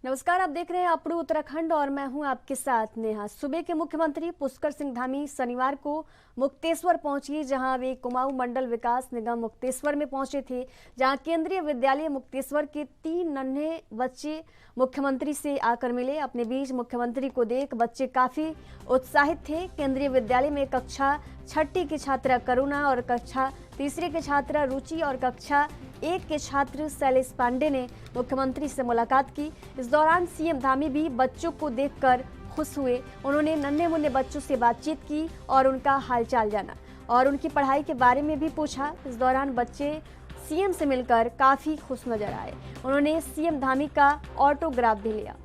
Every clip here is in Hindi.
नमस्कार, आप देख रहे हैं अपड़ू उत्तराखंड और मैं हूं आपके साथ नेहा। सूबे के मुख्यमंत्री पुष्कर सिंह धामी शनिवार को मुक्तेश्वर पहुंची, जहां वे कुमाऊं मंडल विकास निगम मुक्तेश्वर में पहुंचे थे, जहां केंद्रीय विद्यालय मुक्तेश्वर के 3 नन्हे बच्चे मुख्यमंत्री से आकर मिले। अपने बीच मुख्यमंत्री को देख बच्चे काफी उत्साहित थे। केंद्रीय विद्यालय में कक्षा 6ठी की छात्रा करुणा और कक्षा 3री के छात्रा रुचि और कक्षा 1 के छात्र शैलेश पांडे ने मुख्यमंत्री से मुलाकात की। इस दौरान सीएम धामी भी बच्चों को देखकर खुश हुए। उन्होंने नन्हे मुन्ने बच्चों से बातचीत की और उनका हालचाल जाना और उनकी पढ़ाई के बारे में भी पूछा। इस दौरान बच्चे सीएम से मिलकर काफी खुश नजर आए। उन्होंने सीएम धामी का ऑटोग्राफ भी लिया।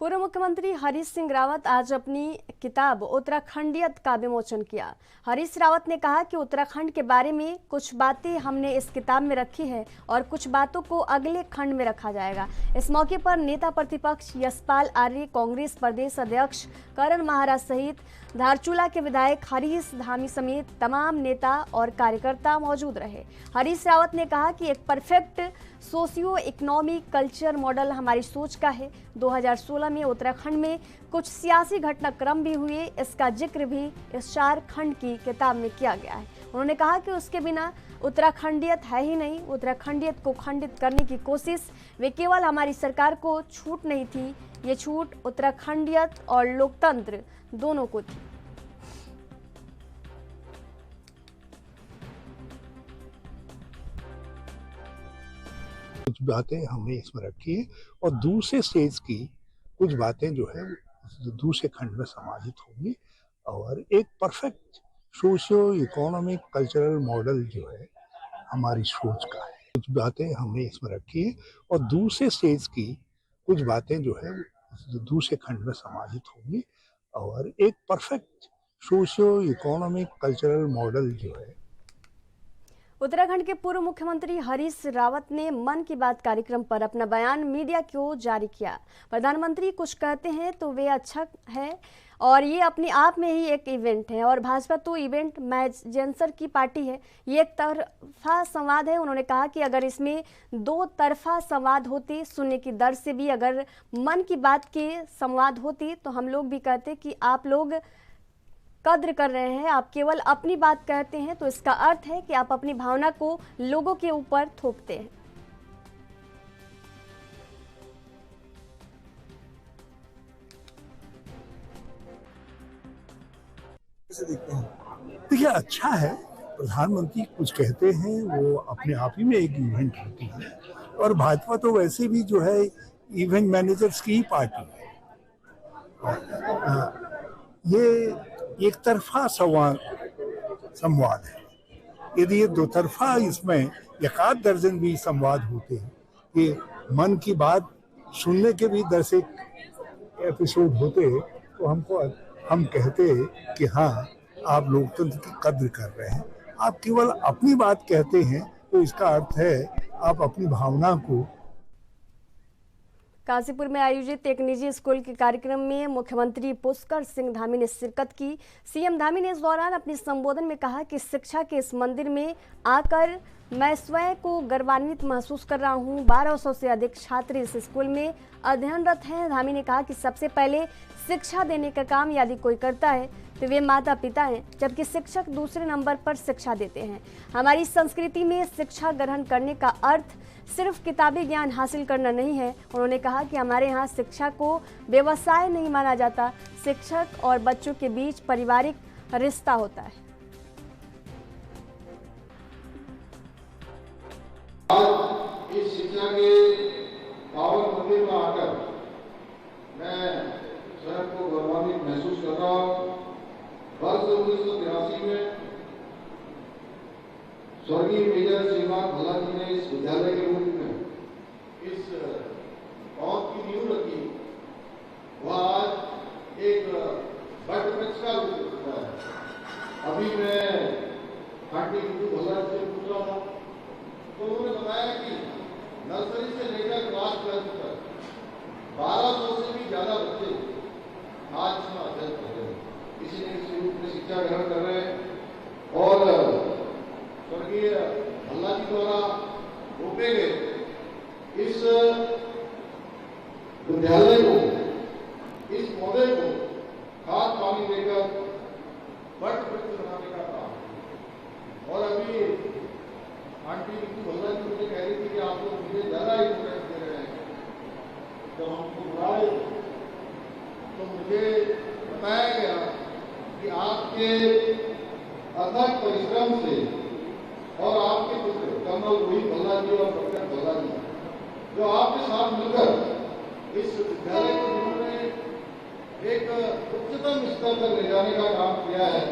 पूर्व मुख्यमंत्री हरीश सिंह रावत आज अपनी किताब उत्तराखंडियत का विमोचन किया। हरीश रावत ने कहा कि उत्तराखंड के बारे में कुछ बातें हमने इस किताब में रखी है और कुछ बातों को अगले खंड में रखा जाएगा। इस मौके पर नेता प्रतिपक्ष यशपाल आर्य, कांग्रेस प्रदेश अध्यक्ष करण महाराज सहित धारचूला के विधायक हरीश धामी समेत तमाम नेता और कार्यकर्ता मौजूद रहे। हरीश रावत ने कहा कि एक perfect socio economic culture model हमारी सोच का है। 2016 में उत्तराखंड में कुछ सियासी घटनाक्रम भी हुए, इसका जिक्र भी इस 4 खंड की किताब में किया गया है। उन्होंने कहा कि उसके बिना उत्तराखंडियत है ही नहीं। उत्तराखंडियत को खंडित करने की कोशिश वे केवल हमारी सरकार को छूट नहीं थी, ये छूट उत्तराखंडियत और लोकतंत्र दोनों को थी। कुछ बातें हमने इसमें रखी है और दूसरे स्टेज की कुछ बातें जो है दूसरे खंड में समाहित होंगी और एक perfect socio economic cultural model जो है हमारी सोच का है। कुछ बातें हमने इसमें रखी है और दूसरे स्टेज की कुछ बातें जो है दूसरे खंड में समाहित होंगी और एक perfect socio economic cultural model जो है। उत्तराखंड के पूर्व मुख्यमंत्री हरीश रावत ने मन की बात कार्यक्रम पर अपना बयान मीडिया को जारी किया। प्रधानमंत्री कुछ कहते हैं तो वे अच्छा है और ये अपने आप में ही एक इवेंट है और भाजपा तो इवेंट मैनेजर की पार्टी है, ये एक तरफा संवाद है। उन्होंने कहा कि अगर इसमें 2 तरफा संवाद होते, सुनने की दर से भी अगर मन की बात के संवाद होते तो हम लोग भी कहते कि आप लोग कद्र कर रहे हैं, आप केवल अपनी बात कहते हैं, तो इसका अर्थ है कि आप अपनी भावना को लोगों के ऊपर थोपते हैं। देखिए, अच्छा है, प्रधानमंत्री कुछ कहते हैं वो अपने आप ही में एक इवेंट होती है और भाजपा तो वैसे भी जो है इवेंट मैनेजर्स की ही पार्टी है। ये एक तरफा संवाद है। यदि ये 2 तरफा इसमें 1 दर्जन भी संवाद होते हैं, ये मन की बात सुनने के भी 10 एपिसोड होते तो हम कहते कि हाँ, आप लोकतंत्र की कद्र कर रहे हैं। आप केवल अपनी बात कहते हैं तो इसका अर्थ है आप अपनी भावना को। काशीपुर में आयोजित एक निजी स्कूल के कार्यक्रम में मुख्यमंत्री पुष्कर सिंह धामी ने शिरकत की। सीएम धामी ने इस दौरान अपने संबोधन में कहा कि शिक्षा के इस मंदिर में आकर मैं स्वयं को गर्वान्वित महसूस कर रहा हूं। 1200 से अधिक छात्र इस स्कूल में अध्ययनरत हैं। धामी ने कहा कि सबसे पहले शिक्षा देने का काम यदि कोई करता है तो वे माता पिता हैं, जबकि शिक्षक दूसरे नंबर पर शिक्षा देते हैं। हमारी संस्कृति में शिक्षा ग्रहण करने का अर्थ सिर्फ किताबी ज्ञान हासिल करना नहीं है। उन्होंने कहा कि हमारे यहाँ शिक्षा को व्यवसाय नहीं माना जाता, शिक्षक और बच्चों के बीच पारिवारिक रिश्ता होता है। आज इस शिक्षा के पावन मंदिर में आकर मैं स्वयं को गौरवान्वित महसूस कर रहा हूँ। वर्ष 1983 में स्वर्गीय मेजर श्रीमान भला जी ने इस विद्यालय के रूप में इस पौध की नींव रखी। वह आज एक वट वृक्ष का रूप होता है। अभी मैं आंटी बिंदु भल्ला से पूछ रहा था, तो उन्होंने बताया कि नर्सरी से लेकर क्लास 12 तक 1200 से भी ज्यादा बच्चे आज इसमें अध्ययन कर रहे हैं, इसी इंस्टीट्यूट में शिक्षा ग्रहण कर रहे हैं। और स्वर्गीय भल्ला जी द्वारा रोपे गए इस विद्यालय को, इस पौधे को खाद पानी देकर वट वृक्ष बनाने का काम। और अभी आंटी बिंदु भल्ला जी मुझे कह रही थी कि आप लोग मुझे ज्यादा इंपोर्टेंस दे रहे हैं। जब हमको बुलाए तो मुझे बताया गया कि आपके अथक परिश्रम से और आपके पुत्र कर्नल रोहित भल्ला जी और डॉक्टर भल्ला जी, जो आपके साथ मिलकर इस विद्यालय को जिन्होंने एक उच्चतम स्तर तक ले जाने का काम किया है,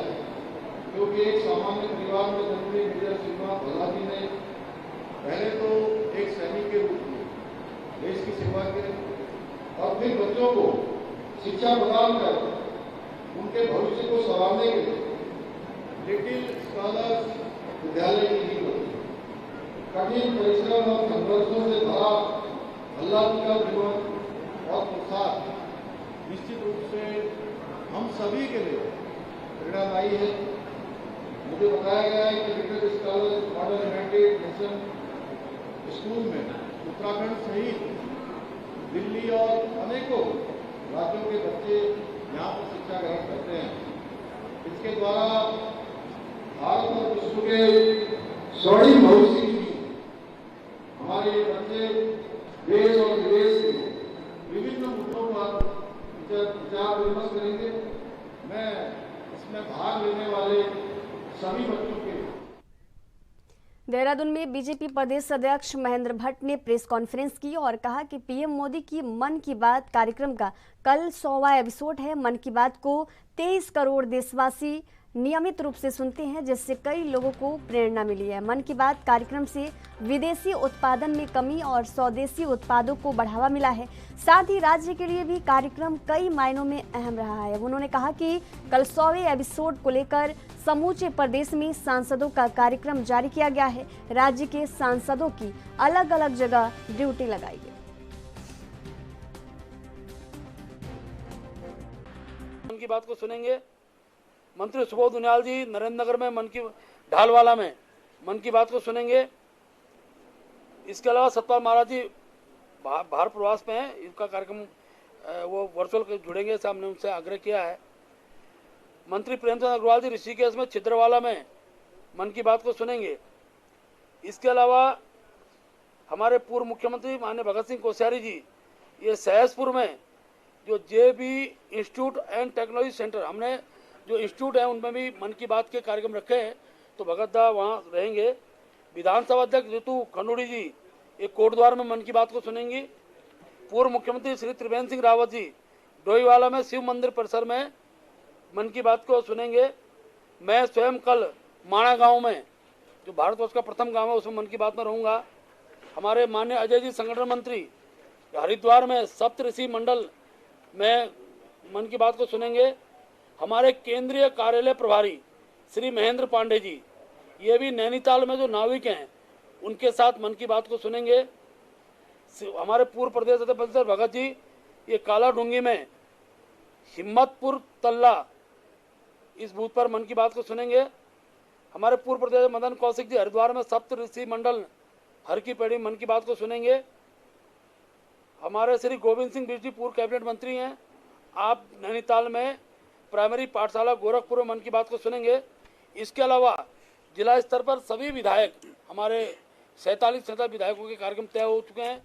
क्योंकि एक सामान्य परिवार में जन्मे मेजर श्रीमान भल्ला जी ने पहले तो एक सैनिक के रूप में देश की सेवा की और फिर बच्चों को शिक्षा प्रदान कर उनके भविष्य को संवारने के लिए लिटिल स्कॉलर्स विद्यालय की नींव रखी। कठिन परिश्रम और संघर्षों से भरा भल्ला जी का जीवन और पुरुषार्थ निश्चित रूप से हम सभी के लिए प्रेरणादायी है। मुझे बताया गया है कि little scholars model United nation school में उत्तराखंड सहित दिल्ली और अनेकों राज्यों के बच्चे यहाँ पर शिक्षा ग्रहण करते हैं। इसके द्वारा भारत और विश्व के स्वर्णिम भविष्य की हमारे बच्चे देश और विदेश के विभिन्न मुद्दों पर विचार विमर्श करेंगे। मैं इसमें भाग लेने वाले सभी बच्चों के देहरादून में बीजेपी प्रदेश अध्यक्ष महेंद्र भट्ट ने प्रेस कॉन्फ्रेंस की और कहा कि पीएम मोदी की मन की बात कार्यक्रम का कल 100वां एपिसोड है। मन की बात को 23 करोड़ देशवासी नियमित रूप से सुनते हैं, जिससे कई लोगों को प्रेरणा मिली है। मन की बात कार्यक्रम से विदेशी उत्पादन में कमी और स्वदेशी उत्पादों को बढ़ावा मिला है। साथ ही राज्य के लिए भी कार्यक्रम कई मायनों में अहम रहा है। उन्होंने कहा कि कल 100वें एपिसोड को लेकर समूचे प्रदेश में सांसदों का कार्यक्रम जारी किया गया है। राज्य के सांसदों की अलग अलग जगह ड्यूटी लगाई गई। मन की बात को सुनेंगे। मंत्री सुबोध उनियाल जी नरेंद्र नगर में ढालवाला में मन की बात को सुनेंगे। इसके अलावा सतपाल महाराज जी बाहर प्रवास में हैं, इनका कार्यक्रम वो वर्चुअल जुड़ेंगे, ऐसा हमने उनसे आग्रह किया है। मंत्री प्रेमचंद अग्रवाल जी ऋषिकेश में छिद्रवाला में मन की बात को सुनेंगे। इसके अलावा हमारे पूर्व मुख्यमंत्री माननीय भगत सिंह कोश्यारी जी ये सहसपुर में जो जेबी इंस्टीट्यूट एंड टेक्नोलॉजी सेंटर, हमने जो इंस्टीट्यूट है उनमें भी मन की बात के कार्यक्रम रखे हैं, तो भगत दा वहाँ रहेंगे। विधानसभा अध्यक्ष ऋतु खंडूड़ी जी एक कोटद्वार में मन की बात को सुनेंगी। पूर्व मुख्यमंत्री श्री त्रिवेंद्र सिंह रावत जी डोईवाला में शिव मंदिर परिसर में मन की बात को सुनेंगे। मैं स्वयं कल माणा गांव में, जो भारतवर्ष का प्रथम गांव है, उसमें मन की बात में रहूँगा। हमारे माननीय अजय जी संगठन मंत्री हरिद्वार में सप्त ऋषि मंडल में मन की बात को सुनेंगे। हमारे केंद्रीय कार्यालय प्रभारी श्री महेंद्र पांडे जी ये भी नैनीताल में जो नाविक हैं उनके साथ मन की बात को सुनेंगे। हमारे पूर्व प्रदेश अध्यक्ष भगत जी ये काला डूंगी में हिम्मतपुर तल्ला इस बूथ पर मन की बात को सुनेंगे। हमारे पूर्व प्रदेश मदन कौशिक जी हरिद्वार में सप्त ऋषि मंडल हर की पेड़ी मन की बात को सुनेंगे। हमारे श्री गोविंद सिंह बिजली पूर्व कैबिनेट मंत्री हैं, आप नैनीताल में प्राइमरी पाठशाला गोरखपुर में मन की बात को सुनेंगे। इसके अलावा जिला स्तर पर सभी विधायक, हमारे 47 विधायकों के कार्यक्रम तय हो चुके हैं।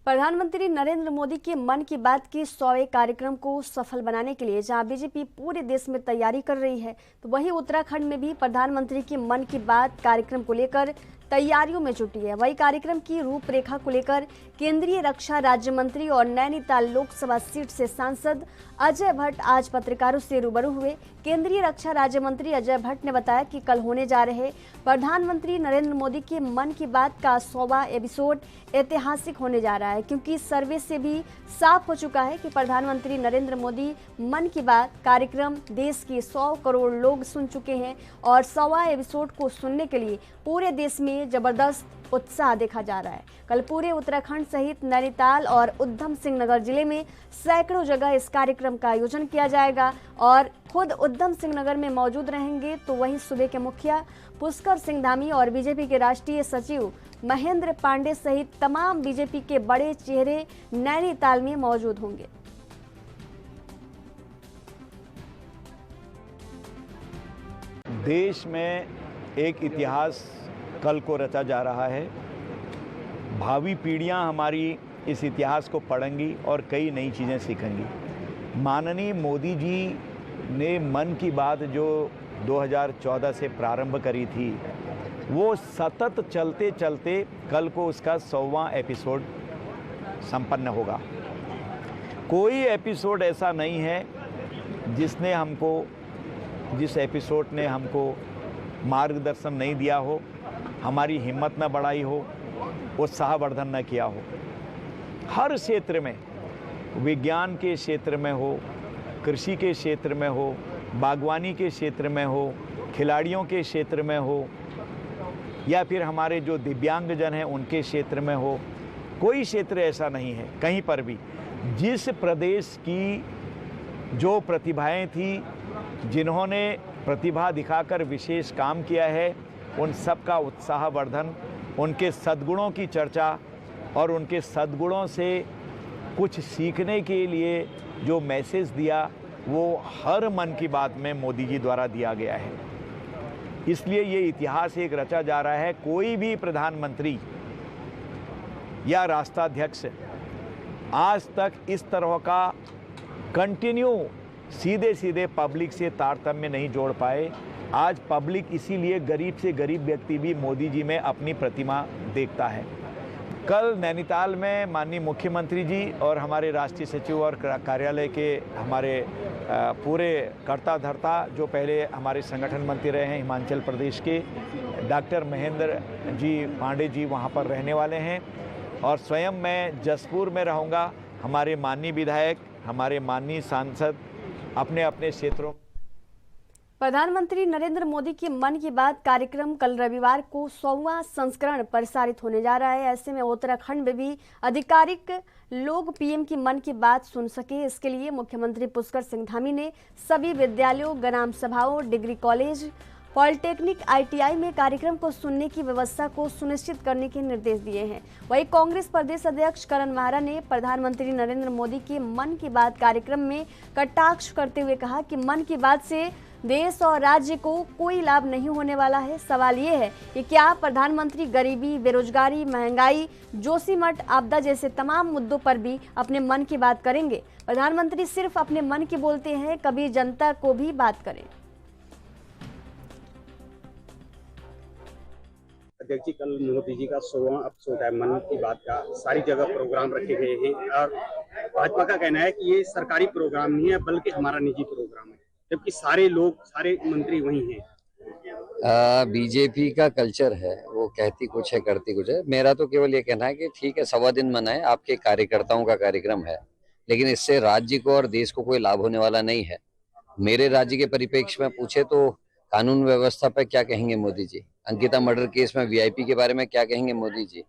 प्रधानमंत्री नरेंद्र मोदी के मन की बात के 100वें कार्यक्रम को सफल बनाने के लिए जहां बीजेपी पूरे देश में तैयारी कर रही है, तो वहीं उत्तराखंड में भी प्रधानमंत्री के मन की बात कार्यक्रम को लेकर तैयारियों में जुटी है। वही कार्यक्रम की रूपरेखा को लेकर केंद्रीय रक्षा राज्य मंत्री और नैनीताल लोकसभा सीट से सांसद अजय भट्ट आज पत्रकारों से रूबरू हुए। केंद्रीय रक्षा राज्य मंत्री अजय भट्ट ने बताया कि कल होने जा रहे प्रधानमंत्री नरेंद्र मोदी के मन की बात का 100वां एपिसोड ऐतिहासिक होने जा रहा है, क्योंकि सर्वे से भी साफ हो चुका है कि प्रधानमंत्री नरेंद्र मोदी मन की बात कार्यक्रम देश के 100 करोड़ लोग सुन चुके हैं और 100वां एपिसोड को सुनने के लिए पूरे देश में जबरदस्त उत्साह देखा जा रहा है। कल पूरे उत्तराखंड सहित नैनीताल और उधम सिंह नगर जिले में सैकड़ों जगह इस कार्यक्रम का आयोजन किया जाएगा और खुद उधम सिंह नगर में मौजूद रहेंगे तो वहीं सूबे के मुखिया पुष्कर सिंह धामी और बीजेपी के राष्ट्रीय सचिव महेंद्र पांडे सहित तमाम बीजेपी के बड़े चेहरे नैनीताल में मौजूद होंगे। देश में एक इतिहास कल को रचा जा रहा है। भावी पीढ़ियां हमारी इस इतिहास को पढ़ेंगी और कई नई चीज़ें सीखेंगी। माननीय मोदी जी ने मन की बात जो 2014 से प्रारंभ करी थी, वो सतत चलते चलते कल को उसका 100वां एपिसोड संपन्न होगा। कोई एपिसोड ऐसा नहीं है जिस एपिसोड ने हमको मार्गदर्शन नहीं दिया हो, हमारी हिम्मत न बढ़ाई हो, उत्साहवर्धन न किया हो। हर क्षेत्र में, विज्ञान के क्षेत्र में हो, कृषि के क्षेत्र में हो, बागवानी के क्षेत्र में हो, खिलाड़ियों के क्षेत्र में हो, या फिर हमारे जो दिव्यांगजन हैं उनके क्षेत्र में हो, कोई क्षेत्र ऐसा नहीं है कहीं पर भी जिस प्रदेश की जो प्रतिभाएं थी, जिन्होंने प्रतिभा दिखाकर विशेष काम किया है, उन सब का उत्साहवर्धन, उनके सद्गुणों की चर्चा और उनके सद्गुणों से कुछ सीखने के लिए जो मैसेज दिया, वो हर मन की बात में मोदी जी द्वारा दिया गया है। इसलिए ये इतिहास एक रचा जा रहा है। कोई भी प्रधानमंत्री या राष्ट्राध्यक्ष आज तक इस तरह का कंटिन्यू सीधे सीधे पब्लिक से तारतम्य नहीं जोड़ पाए। आज पब्लिक इसीलिए गरीब से गरीब व्यक्ति भी मोदी जी में अपनी प्रतिमा देखता है। कल नैनीताल में माननीय मुख्यमंत्री जी और हमारे राष्ट्रीय सचिव और कार्यालय के हमारे पूरे कर्ता धर्ता जो पहले हमारे संगठन मंत्री रहे हैं हिमाचल प्रदेश के डॉक्टर महेंद्र जी पांडे जी वहां पर रहने वाले हैं और स्वयं मैं जसपुर में रहूंगा। हमारे माननीय विधायक, हमारे माननीय सांसद अपने अपने क्षेत्रों। प्रधानमंत्री नरेंद्र मोदी की मन की बात कार्यक्रम कल रविवार को 100वां संस्करण प्रसारित होने जा रहा है। ऐसे में उत्तराखंड में भी आधिकारिक लोग पीएम की मन की बात सुन सके, इसके लिए मुख्यमंत्री पुष्कर सिंह धामी ने सभी विद्यालयों, ग्राम सभाओं, डिग्री कॉलेज, पॉलिटेक्निक, ITI में कार्यक्रम को सुनने की व्यवस्था को सुनिश्चित करने के निर्देश दिए हैं। वहीं कांग्रेस प्रदेश अध्यक्ष करण माहरा ने प्रधानमंत्री नरेंद्र मोदी के मन की बात कार्यक्रम में कटाक्ष करते हुए कहा कि मन की बात से देश और राज्य को कोई लाभ नहीं होने वाला है। सवाल ये है कि क्या प्रधानमंत्री गरीबी, बेरोजगारी, महंगाई, जोशीमठ आपदा जैसे तमाम मुद्दों पर भी अपने मन की बात करेंगे? प्रधानमंत्री सिर्फ अपने मन की बोलते हैं, कभी जनता को भी बात करें। अध्यक्ष जी, कल मोदी जी का 100वां एपिसोड है मन की बात का, सारी जगह प्रोग्राम रखे गए हैं और भाजपा का कहना है कि ये सरकारी प्रोग्राम नहीं है बल्कि हमारा निजी प्रोग्राम है, जबकि सारे लोग, सारे मंत्री वही हैं। बीजेपी का कल्चर है, वो कहती कुछ है करती कुछ है। मेरा तो केवल ये कहना है कि ठीक है, 100वां दिन मनाए, आपके कार्यकर्ताओं का कार्यक्रम है, लेकिन इससे राज्य को और देश को कोई लाभ होने वाला नहीं है। मेरे राज्य के परिप्रेक्ष्य में पूछे तो कानून व्यवस्था पर क्या कहेंगे मोदी जी? अंकिता मर्डर केस में VIP के बारे में क्या कहेंगे मोदी जी?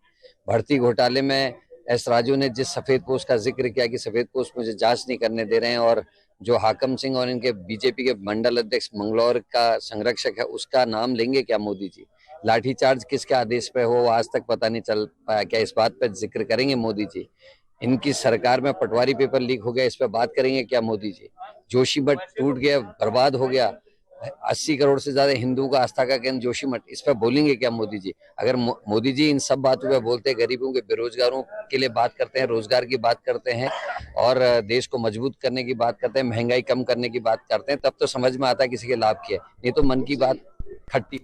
भर्ती घोटाले में एस राजू ने जिस सफेद पोस्ट का जिक्र किया कि सफेद पोस्ट मुझे जांच नहीं करने दे रहे हैं, और जो हाकम सिंह और इनके बीजेपी के मंडल अध्यक्ष मंगलौर का संरक्षक है, उसका नाम लेंगे क्या मोदी जी? लाठीचार्ज किसके आदेश पे हो आज तक पता नहीं चल पाया, क्या इस बात पर जिक्र करेंगे मोदी जी? इनकी सरकार में पटवारी पेपर लीक हो गया, इस पर बात करेंगे क्या मोदी जी? जोशीमठ टूट गया, बर्बाद हो गया, 80 करोड़ से ज्यादा हिंदुओं का आस्था का केंद्र जोशीमठ, इस पर बोलेंगे क्या मोदी जी? अगर मोदी जी इन सब बातों पे बोलते हैं, गरीबों के, बेरोजगारों के लिए बात करते हैं, रोजगार की बात करते हैं और देश को मजबूत करने की बात करते हैं, महंगाई कम करने की बात करते हैं, तब तो समझ में आता है किसी के लाभ की है, नहीं तो मन की बात खट्टी।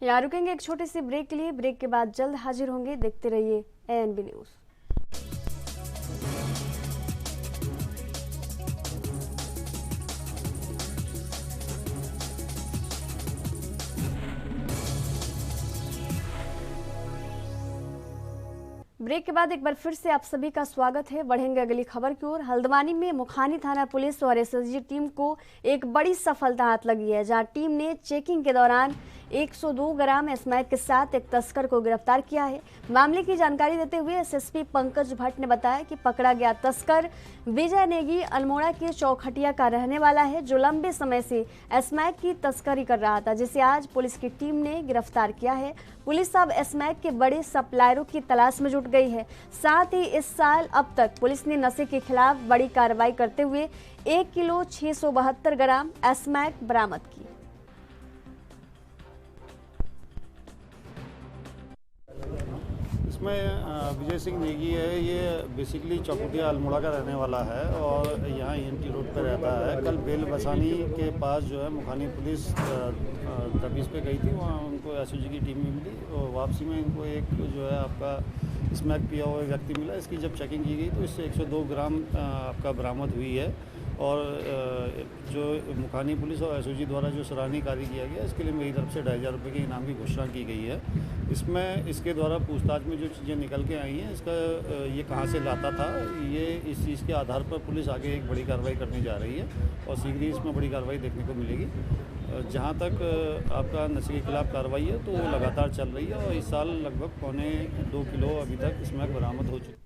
यहाँ रुकेंगे एक छोटे से ब्रेक के लिए। ब्रेक के बाद जल्द हाजिर होंगे। देखते रहिए ANB न्यूज़। ब्रेक के बाद एक बार फिर से आप सभी का स्वागत है। बढ़ेंगे अगली खबर की ओर। हल्द्वानी में मुखानी थाना पुलिस और SSG टीम को एक बड़ी सफलता हाथ लगी है, जहां टीम ने चेकिंग के दौरान 102 ग्राम स्मैक के साथ एक तस्कर को गिरफ्तार किया है। मामले की जानकारी देते हुए SSP पंकज भट्ट ने बताया कि पकड़ा गया तस्कर विजय नेगी अल्मोड़ा के चौखटिया का रहने वाला है, जो लंबे समय से स्मैक की तस्करी कर रहा था, जिसे आज पुलिस की टीम ने गिरफ्तार किया है। पुलिस अब स्मैक के बड़े सप्लायरों की तलाश में जुट गई है। साथ ही इस साल अब तक पुलिस ने नशे के खिलाफ बड़ी कार्रवाई करते हुए 1 किलो 672 ग्राम स्मैक बरामद की। इसमें विजय सिंह नेगी है, ये बेसिकली चौकुटिया अल्मोड़ा का रहने वाला है और यहाँ ENT रोड पर रहता है। कल बेल बसानी के पास जो है मुखानी पुलिस तबीज़ पे गई थी, वहाँ उनको SOG की टीम भी मिली और वापसी में इनको एक जो है आपका स्मैक पिया हुआ व्यक्ति मिला। इसकी जब चेकिंग की गई तो इससे 102 ग्राम आपका बरामद हुई है और जो मुखानी पुलिस और SOG द्वारा जो सराहनीय कार्य किया गया, इसके लिए मेरी तरफ से 2,500 रुपये के इनाम की घोषणा की गई है। इसमें इसके द्वारा पूछताछ में जो चीज़ें निकल के आई हैं, इसका ये कहाँ से लाता था, ये इस चीज़ के आधार पर पुलिस आगे एक बड़ी कार्रवाई करने जा रही है और शीघ्र ही इसमें बड़ी कार्रवाई देखने को मिलेगी। जहाँ तक आपका नशे के खिलाफ कार्रवाई है तो वो लगातार चल रही है और इस साल लगभग 2.25 किलो अभी तक स्मैक बरामद हो चुकी है।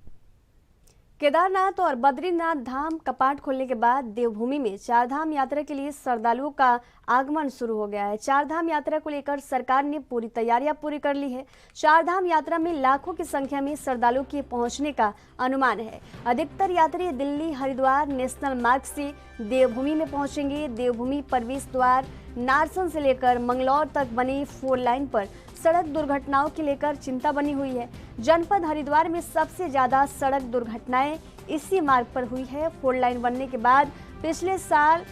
केदारनाथ और बद्रीनाथ धाम कपाट खोलने के बाद देवभूमि में चारधाम यात्रा के लिए श्रद्धालुओं का आगमन शुरू हो गया है। चारधाम यात्रा को लेकर सरकार ने पूरी तैयारियां पूरी कर ली है। चारधाम यात्रा में लाखों की संख्या में श्रद्धालुओं के पहुंचने का अनुमान है। अधिकतर यात्री दिल्ली हरिद्वार नेशनल मार्ग से देवभूमि में पहुंचेंगे। देवभूमि प्रवेश द्वार नारसन से लेकर मंगलौर तक बनी 4 लाइन पर सड़क दुर्घटनाओं के लेकर चिंता बनी हुई है। जनपद हरिद्वार में सबसे ज्यादा सड़क दुर्घटनाएं इसी मार्ग पर हुई है। 4 लाइन बनने के बाद पिछले साल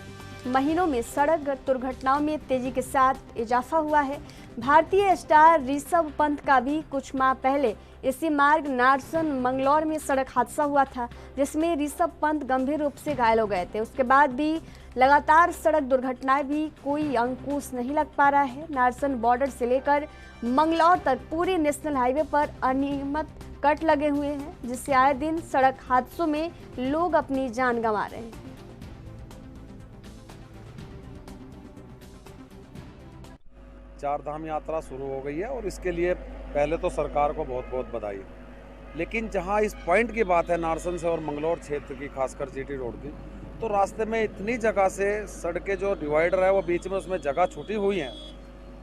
महीनों में सड़क दुर्घटनाओं में तेजी के साथ इजाफा हुआ है। भारतीय स्टार ऋषभ पंत का भी कुछ माह पहले इसी मार्ग नारसन मंगलौर में सड़क हादसा हुआ था, जिसमें ऋषभ पंत गंभीर रूप से घायल हो गए थे। उसके बाद भी लगातार सड़क दुर्घटनाएं भी कोई अंकुश नहीं लग पा रहा है। नारसन बॉर्डर से लेकर मंगलौर तक पूरे नेशनल हाईवे पर अनियमित कट लगे हुए हैं, जिससे आए दिन सड़क हादसों में लोग अपनी जान गंवा रहे हैं। चारधाम यात्रा शुरू हो गई है और इसके लिए पहले तो सरकार को बहुत बहुत बधाई। लेकिन जहां इस पॉइंट की बात है नारसन से और मंगलौर क्षेत्र की, खासकर GT रोड की, तो रास्ते में इतनी जगह से सड़कें जो डिवाइडर है वो बीच में उसमें जगह छूटी हुई हैं।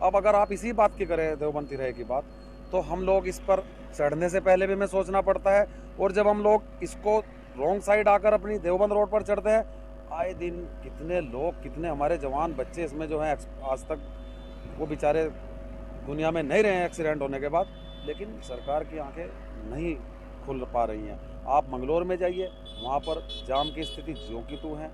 अब अगर आप इसी बात की करें देवबंती रहे की बात, तो हम लोग इस पर चढ़ने से पहले भी हमें सोचना पड़ता है और जब हम लोग इसको रॉन्ग साइड आकर अपनी देवबंद रोड पर चढ़ते हैं, आए दिन कितने लोग, कितने हमारे जवान बच्चे इसमें जो हैं आज तक वो बेचारे दुनिया में नहीं रहे हैं एक्सीडेंट होने के बाद। लेकिन सरकार की आंखें नहीं खुल पा रही हैं। आप मंगलौर में जाइए, वहाँ पर जाम की स्थिति ज्यों की त्यों है,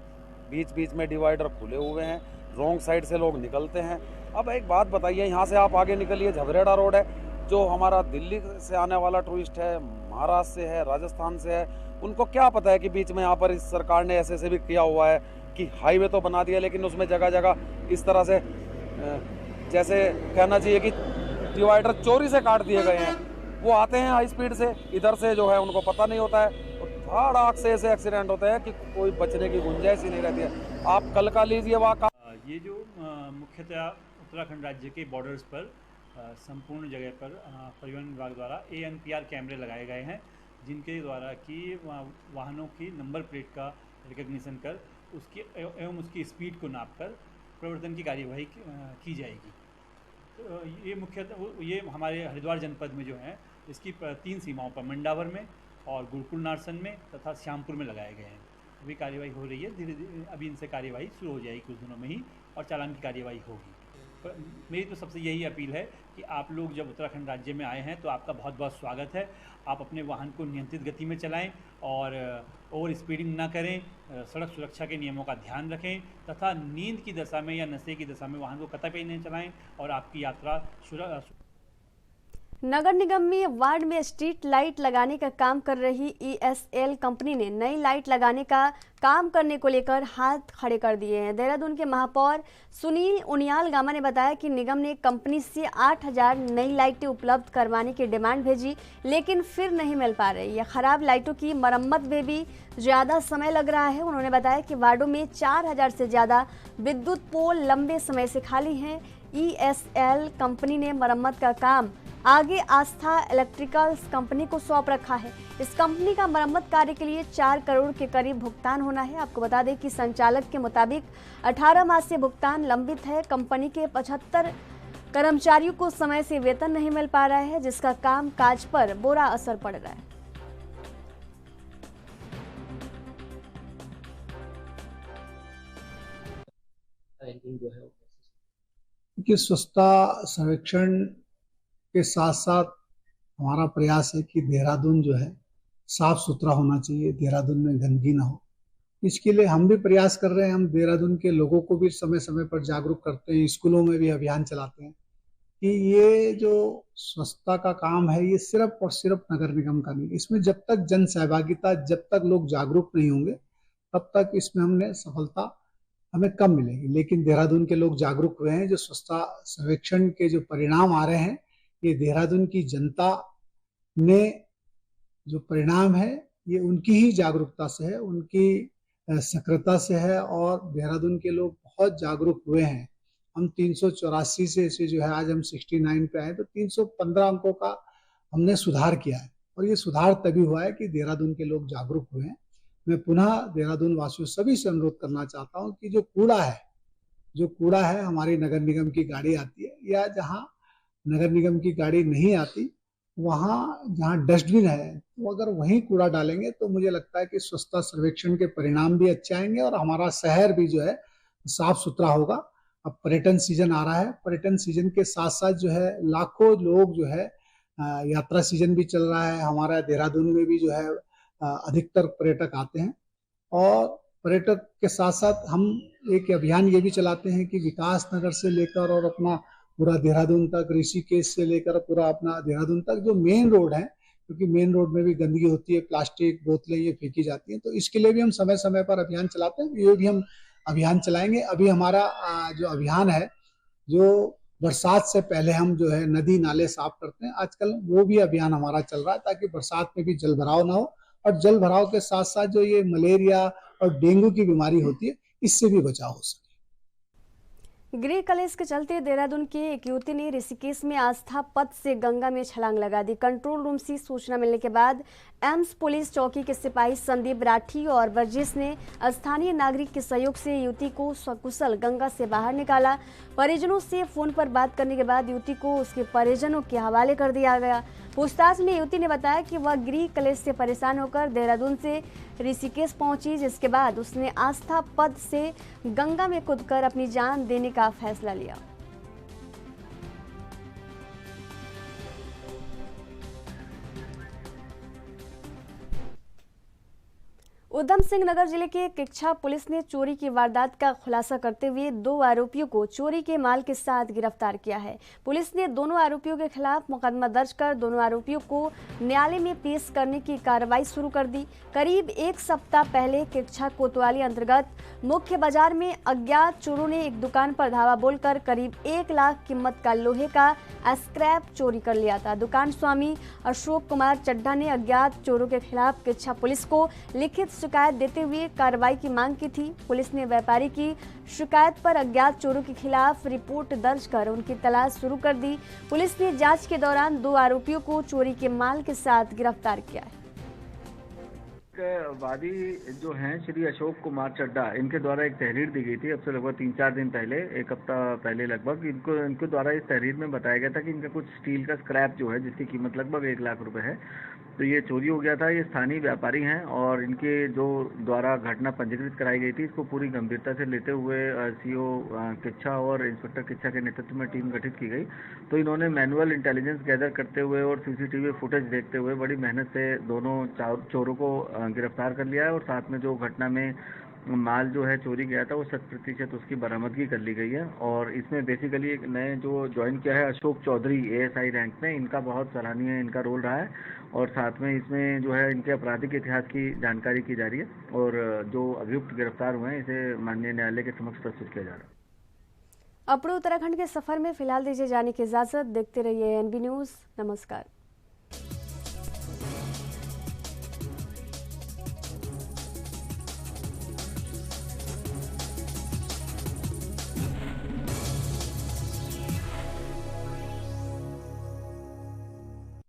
बीच बीच में डिवाइडर खुले हुए हैं, रॉन्ग साइड से लोग निकलते हैं। अब एक बात बताइए, यहाँ से आप आगे निकलिए, झबरेड़ा रोड है, जो हमारा दिल्ली से आने वाला टूरिस्ट है, महाराष्ट्र से है, राजस्थान से है, उनको क्या पता है कि बीच में यहाँ पर इस सरकार ने ऐसे भी किया हुआ है कि हाईवे तो बना दिया, लेकिन उसमें जगह जगह इस तरह से जैसे कहना चाहिए कि डिवाइडर चोरी से काट दिए गए हैं। वो आते हैं हाई स्पीड से, इधर से जो है उनको पता नहीं होता है और धड़ाक से ऐसे एक्सीडेंट होते हैं कि कोई बचने की गुंजाइश ही नहीं रहती है। आप कल का लीजिए वहाँ ये जो मुख्यतः उत्तराखंड राज्य के बॉर्डर्स पर संपूर्ण जगह पर परिवहन विभाग द्वारा ANPR कैमरे लगाए गए हैं, जिनके द्वारा कि वाहनों की नंबर प्लेट का रिकग्निशन कर उसकी एवं उसकी स्पीड को नापकर प्रवर्तन की कार्यवाही की जाएगी। तो ये मुख्यतः ये हमारे हरिद्वार जनपद में जो है इसकी 3 सीमाओं पर मंडावर में और गुरुकुल नारसन में तथा श्यामपुर में लगाए गए हैं। अभी कार्यवाही हो रही है, धीरे धीरे अभी इनसे कार्यवाही शुरू हो जाएगी कुछ दिनों में ही और चालान की कार्यवाही होगी। मेरी तो सबसे यही अपील है कि आप लोग जब उत्तराखंड राज्य में आए हैं तो आपका बहुत बहुत स्वागत है। आप अपने वाहन को नियंत्रित गति में चलाएं और ओवर स्पीडिंग ना करें, सड़क सुरक्षा के नियमों का ध्यान रखें तथा नींद की दशा में या नशे की दशा में वाहन को कतई नहीं चलाएं और आपकी यात्रा नगर निगम में वार्ड में स्ट्रीट लाइट लगाने का काम कर रही ESL कंपनी ने नई लाइट लगाने का काम करने को लेकर हाथ खड़े कर दिए हैं। देहरादून के महापौर सुनील उनियाल गामा ने बताया कि निगम ने कंपनी से 8000 नई लाइटें उपलब्ध करवाने की डिमांड भेजी, लेकिन फिर नहीं मिल पा रही है। खराब लाइटों की मरम्मत में भी ज़्यादा समय लग रहा है। उन्होंने बताया कि वार्डों में 4000 से ज़्यादा विद्युत पोल लंबे समय से खाली हैं। ESL कंपनी ने मरम्मत का काम आगे आस्था इलेक्ट्रिकल्स कंपनी को सौंप रखा है। इस कंपनी का मरम्मत कार्य के लिए 4 करोड़ के करीब भुगतान होना है। आपको बता दें कि संचालक के मुताबिक 18 माह से भुगतान लंबित है। कंपनी के 75 कर्मचारियों को समय से वेतन नहीं मिल पा रहा है, जिसका काम काज पर बुरा असर पड़ रहा है। कि स्वच्छता सर्वेक्षण के साथ साथ हमारा प्रयास है कि देहरादून जो है साफ सुथरा होना चाहिए, देहरादून में गंदगी ना हो। इसके लिए हम भी प्रयास कर रहे हैं। हम देहरादून के लोगों को भी समय समय पर जागरूक करते हैं, स्कूलों में भी अभियान चलाते हैं कि ये जो स्वच्छता का काम है ये सिर्फ और सिर्फ नगर निगम का नहीं, इसमें जब तक जन सहभागिता, जब तक लोग जागरूक नहीं होंगे तब तक इसमें सफलता हमें कम मिलेगी। लेकिन देहरादून के लोग जागरूक हुए हैं। जो स्वच्छता सर्वेक्षण के जो परिणाम आ रहे हैं, ये देहरादून की जनता ने जो परिणाम है ये उनकी ही जागरूकता से है, उनकी सक्रियता से है और देहरादून के लोग बहुत जागरूक हुए हैं। हम 384 से जो है आज हम 69 पे आए, तो 315 अंकों का हमने सुधार किया है। और ये सुधार तभी हुआ है कि देहरादून के लोग जागरूक हुए हैं। मैं पुनः देहरादून वासियों सभी से अनुरोध करना चाहता हूँ कि जो कूड़ा है हमारी नगर निगम की गाड़ी आती है या जहाँ नगर निगम की गाड़ी नहीं आती, वहाँ जहाँ डस्टबिन है तो अगर वहीं कूड़ा डालेंगे तो मुझे लगता है कि स्वच्छता सर्वेक्षण के परिणाम भी अच्छे आएंगे और हमारा शहर भी जो है साफ सुथरा होगा। अब पर्यटन सीजन आ रहा है, पर्यटन सीजन के साथ साथ जो है लाखों लोग जो है यात्रा सीजन भी चल रहा है। हमारा देहरादून में भी जो है अधिकतर पर्यटक आते हैं और पर्यटक के साथ साथ हम एक अभियान ये भी चलाते हैं कि विकास नगर से लेकर और अपना पूरा देहरादून तक, ऋषिकेश से लेकर पूरा अपना देहरादून तक जो मेन रोड है, क्योंकि मेन रोड में भी गंदगी होती है, प्लास्टिक बोतलें ये फेंकी जाती हैं, तो इसके लिए भी हम समय समय पर अभियान चलाते हैं। ये भी हम अभियान चलाएंगे। अभी हमारा जो अभियान है, जो बरसात से पहले हम जो है नदी नाले साफ करते हैं, आजकल वो भी अभियान हमारा चल रहा है ताकि बरसात में भी जल भराव ना हो और जल भराव के साथ साथ जो ये मलेरिया और डेंगू की बीमारी होती है इससे भी बचाव हो सके। गृह कलेश के चलते देहरादून की एक युवती ने ऋषिकेश में आस्था पथ से गंगा में छलांग लगा दी। कंट्रोल रूम से सूचना मिलने के बाद एम्स पुलिस चौकी के सिपाही संदीप राठी और वर्जिश ने स्थानीय नागरिक के सहयोग से युवती को सकुशल गंगा से बाहर निकाला। परिजनों से फोन पर बात करने के बाद युवती को उसके परिजनों के हवाले कर दिया गया। पूछताछ में युवती ने बताया कि वह गृह कलेश से परेशान होकर देहरादून से ऋषिकेश पहुंची, जिसके बाद उसने आस्था पथ से गंगा में कूदकर अपनी जान देने का फैसला लिया। उधम सिंह नगर जिले के किच्छा पुलिस ने चोरी की वारदात का खुलासा करते हुए 2 आरोपियों को चोरी के माल के साथ गिरफ्तार किया है। पुलिस ने दोनों आरोपियों के खिलाफ मुकदमा दर्ज कर दोनों आरोपियों को न्यायालय में पेश करने की कार्रवाई शुरू कर दी। करीब 1 सप्ताह पहले किच्छा कोतवाली अंतर्गत मुख्य बाजार में अज्ञात चोरों ने एक दुकान पर धावा बोलकर करीब 1 लाख कीमत का लोहे का स्क्रैप चोरी कर लिया था। दुकान स्वामी अशोक कुमार चड्ढा ने अज्ञात चोरों के खिलाफ किच्छा पुलिस को लिखित शिकायत देते हुए कार्रवाई की मांग की थी। पुलिस ने व्यापारी की शिकायत पर अज्ञात चोरों के खिलाफ रिपोर्ट दर्ज कर उनकी तलाश शुरू कर दी। पुलिस ने जांच के दौरान 2 आरोपियों को चोरी के माल के साथ गिरफ्तार किया है। वादी जो हैं श्री अशोक कुमार चड्ढा, इनके द्वारा एक तहरीर दी गई थी अब से लगभग 3-4 दिन पहले, 1 हफ्ता पहले लगभग। इनके द्वारा इस तहरीर में बताया गया था कि इनका कुछ स्टील का स्क्रैप जो है जिसकी कीमत लगभग 1 लाख रुपए है, तो ये चोरी हो गया था। ये स्थानीय व्यापारी हैं और इनके जो द्वारा घटना पंजीकृत कराई गई थी, इसको पूरी गंभीरता से लेते हुए सीओ किच्छा और इंस्पेक्टर किच्छा के नेतृत्व में टीम गठित की गई। तो इन्होंने मैनुअल इंटेलिजेंस गैदर करते हुए और सीसीटीवी फुटेज देखते हुए बड़ी मेहनत से दोनों चोरों को गिरफ्तार कर लिया है और साथ में जो घटना में माल जो है चोरी गया था वो 100% उसकी बरामदगी कर ली गई है। और इसमें बेसिकली एक नए जो ज्वाइन किया है अशोक चौधरी एएसआई रैंक में, इनका बहुत सराहनीय इनका रोल रहा है और साथ में इसमें जो है इनके आपराधिक इतिहास की जानकारी की जा रही है और जो अभियुक्त गिरफ्तार हुए हैं इसे माननीय न्यायालय के समक्ष प्रस्तुत किया जा रहा है। अपने उत्तराखंड के सफर में फिलहाल दीजिए जाने की इजाजत। देखते रहिए एनबी न्यूज। नमस्कार।